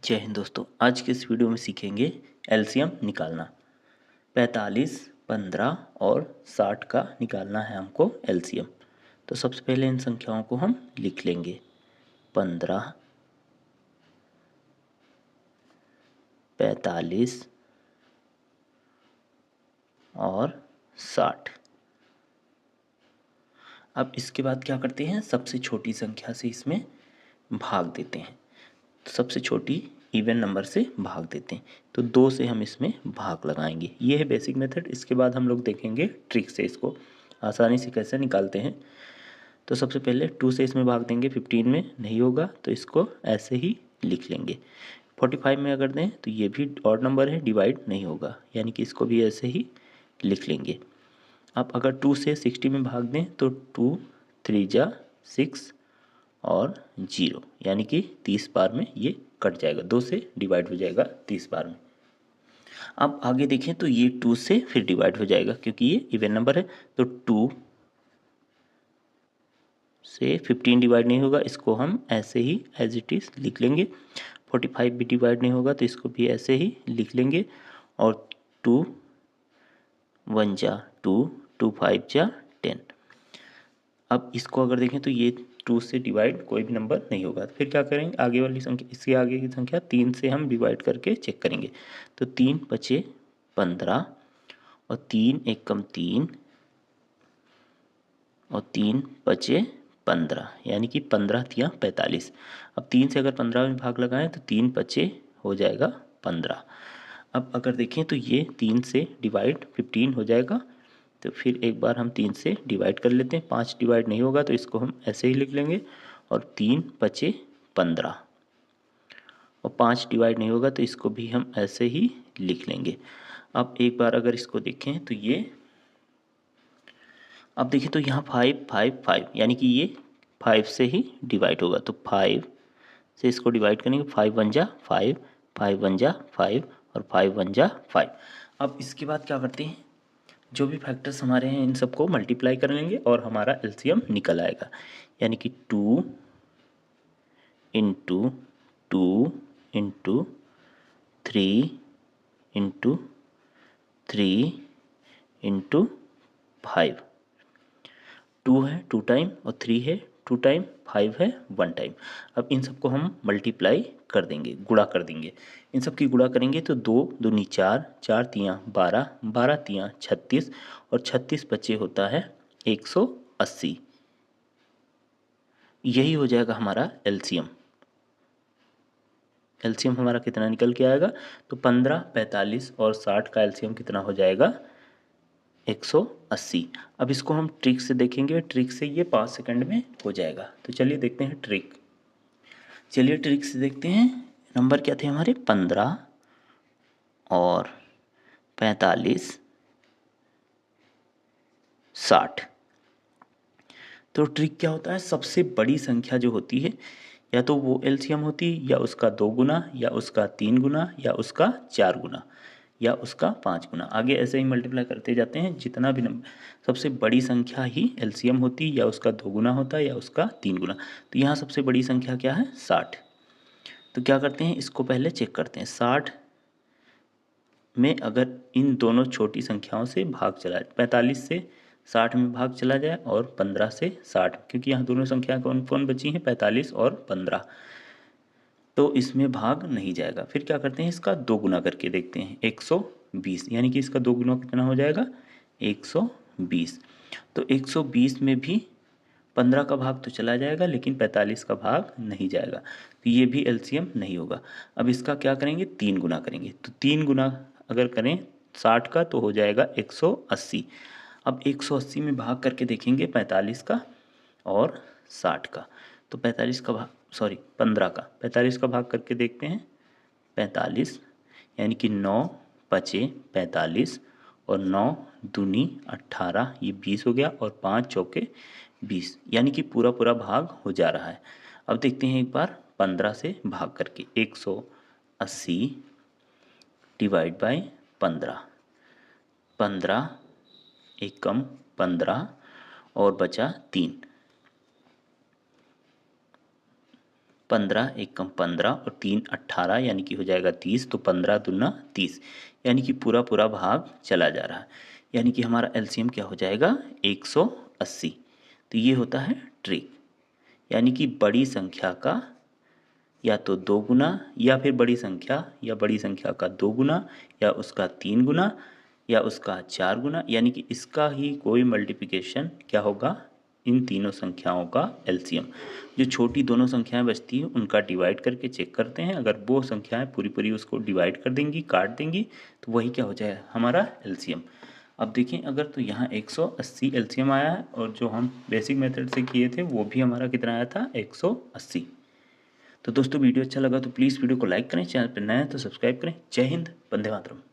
जय हिंद दोस्तों। आज के इस वीडियो में सीखेंगे एलसीएम निकालना। 45, 15 और 60 का निकालना है हमको एलसीएम। तो सबसे पहले इन संख्याओं को हम लिख लेंगे। 15, 45 और 60। अब इसके बाद क्या करते हैं, सबसे छोटी संख्या से इसमें भाग देते हैं। तो सबसे छोटी इवन नंबर से भाग देते हैं। तो 2 से हम इसमें भाग लगाएंगे। ये है बेसिक मेथड। इसके बाद हम लोग देखेंगे ट्रिक से इसको आसानी से कैसे निकालते हैं। तो सबसे पहले 2 से इसमें भाग देंगे। 15 में नहीं होगा तो इसको ऐसे ही लिख लेंगे। 45 में अगर दें तो ये भी ऑड नंबर है, डिवाइड नहीं होगा, यानी कि इसको भी ऐसे ही लिख लेंगे। अब अगर 2 से 60 में भाग दें तो 2 3 जा 6 और 0, यानी कि 30 बार में ये कट जाएगा। 2 से डिवाइड हो जाएगा 30 बार में। अब आगे देखें तो ये 2 से फिर डिवाइड हो जाएगा क्योंकि ये इवन नंबर है। तो 2 से 15 डिवाइड नहीं होगा, इसको हम ऐसे ही एज इट इज़ लिख लेंगे। 45 भी डिवाइड नहीं होगा तो इसको भी ऐसे ही लिख लेंगे। और 2 1 जा 2, 2 5 जा 10। अब इसको अगर देखें तो ये 2 से डिवाइड कोई भी नंबर नहीं होगा। तो फिर क्या करेंगे, आगे वाली संख्या, इसके आगे की संख्या 3 से हम डिवाइड करके चेक करेंगे। तो 3 बचे 15 और 3 एक कम 3 और 3 बचे 15, यानी कि 15 तिया 45। अब 3 से अगर 15 में भाग लगाएं तो 3 बचे हो जाएगा 15। अब अगर देखें तो ये 3 से डिवाइड 15 हो जाएगा। तो फिर एक बार हम 3 से डिवाइड कर लेते हैं। 5 डिवाइड नहीं होगा तो इसको हम ऐसे ही लिख लेंगे। और 3 बचे 15 और 5 डिवाइड नहीं होगा तो इसको भी हम ऐसे ही लिख लेंगे। अब एक बार अगर इसको देखें तो ये, अब देखिए तो यहाँ 5 5 5, यानी कि ये 5 से ही डिवाइड होगा। तो 5 से इसको डिवाइड करेंगे। 5 1 जा 5, 5 1 जा 5 और 5 1 जा 5। अब इसके बाद क्या करते हैं, जो भी फैक्टर्स हमारे हैं इन सबको मल्टीप्लाई कर लेंगे और हमारा एलसीएम निकल आएगा। यानी कि 2 इंटू 2 इंटू 3 इंटू 3 इंटू 5। 2 है 2 टाइम और 3 है 2 टाइम, 5 है 1 टाइम। अब इन सबको हम मल्टीप्लाई कर देंगे, गुणा कर देंगे। इन सब की गुणा करेंगे तो 2 दूनी 4, 4 तियाँ 12, 12 तियाँ 36 और 36 बचे होता है 180। यही हो जाएगा हमारा एलसीएम। एलसीएम हमारा कितना निकल के आएगा, तो 15, 45 और 60 का एलसीएम कितना हो जाएगा, 180। अब इसको हम ट्रिक से देखेंगे। ट्रिक से ये 5 सेकंड में हो जाएगा। तो चलिए देखते हैं ट्रिक। चलिए ट्रिक से देखते हैं। नंबर क्या थे हमारे, 15 और 45, 60। तो ट्रिक क्या होता है, सबसे बड़ी संख्या जो होती है या तो वो एलसीएम होती है या उसका 2 गुना या उसका 3 गुना या उसका 4 गुना या उसका 5 गुना। आगे ऐसे ही मल्टीप्लाई करते जाते हैं। जितना भी नंबर, सबसे बड़ी संख्या ही एलसीएम होती है, या उसका 2 गुना होता है या उसका 3 गुना। तो यहाँ सबसे बड़ी संख्या क्या है, 60। तो क्या करते हैं, इसको पहले चेक करते हैं। 60 में अगर इन दोनों छोटी संख्याओं से भाग चला जाए, 45 से 60 में भाग चला जाए और 15 से 60, क्योंकि यहाँ दोनों संख्या कौन कौन बची हैं, 45 और 15, तो इसमें भाग नहीं जाएगा। फिर क्या करते हैं, इसका 2 गुना करके देखते हैं, 120, यानी कि इसका 2 गुना कितना हो जाएगा, 120। तो 120 में भी 15 का भाग तो चला जाएगा लेकिन 45 का भाग नहीं जाएगा, तो ये भी एलसीएम नहीं होगा। अब इसका क्या करेंगे, 3 गुना करेंगे। तो 3 गुना अगर करें 60 का तो हो जाएगा 180। अब 180 में भाग करके देखेंगे 45 का और 60 का। तो 45 का भाग, सॉरी 15 का, 45 का भाग करके देखते हैं। 45, यानी कि 9 बचे 45 और 9 दूनी 18, ये 20 हो गया और 5 चौके 20, यानी कि पूरा पूरा भाग हो जा रहा है। अब देखते हैं एक बार 15 से भाग करके, 180 डिवाइड बाय 15, 15 एक कम 15 और बचा 3, 15 एक कम 15 और 3 18 यानी कि हो जाएगा 30, तो 15 दूना 30 यानी कि पूरा पूरा भाग चला जा रहा है, यानी कि हमारा एलसीएम क्या हो जाएगा 180। तो ये होता है ट्रिक, यानी कि बड़ी संख्या का या तो 2 गुना या फिर बड़ी संख्या का 2 गुना या उसका 3 गुना या उसका 4 गुना, यानी कि इसका ही कोई मल्टीप्लिकेशन क्या होगा इन तीनों संख्याओं का एलसीएम। जो छोटी दोनों संख्याएं बचती हैं उनका डिवाइड करके चेक करते हैं, अगर वो संख्याएं पूरी पूरी उसको डिवाइड कर देंगी, काट देंगी, तो वही क्या हो जाएगा हमारा एलसीएम। अब देखें अगर तो यहाँ 180 एलसीएम आया है और जो हम बेसिक मेथड से किए थे वो भी हमारा कितना आया था 180। तो दोस्तों वीडियो अच्छा लगा तो प्लीज़ वीडियो को लाइक करें, चैनल पर नए हैं तो सब्सक्राइब करें। जय हिंद, वंदे मातरम।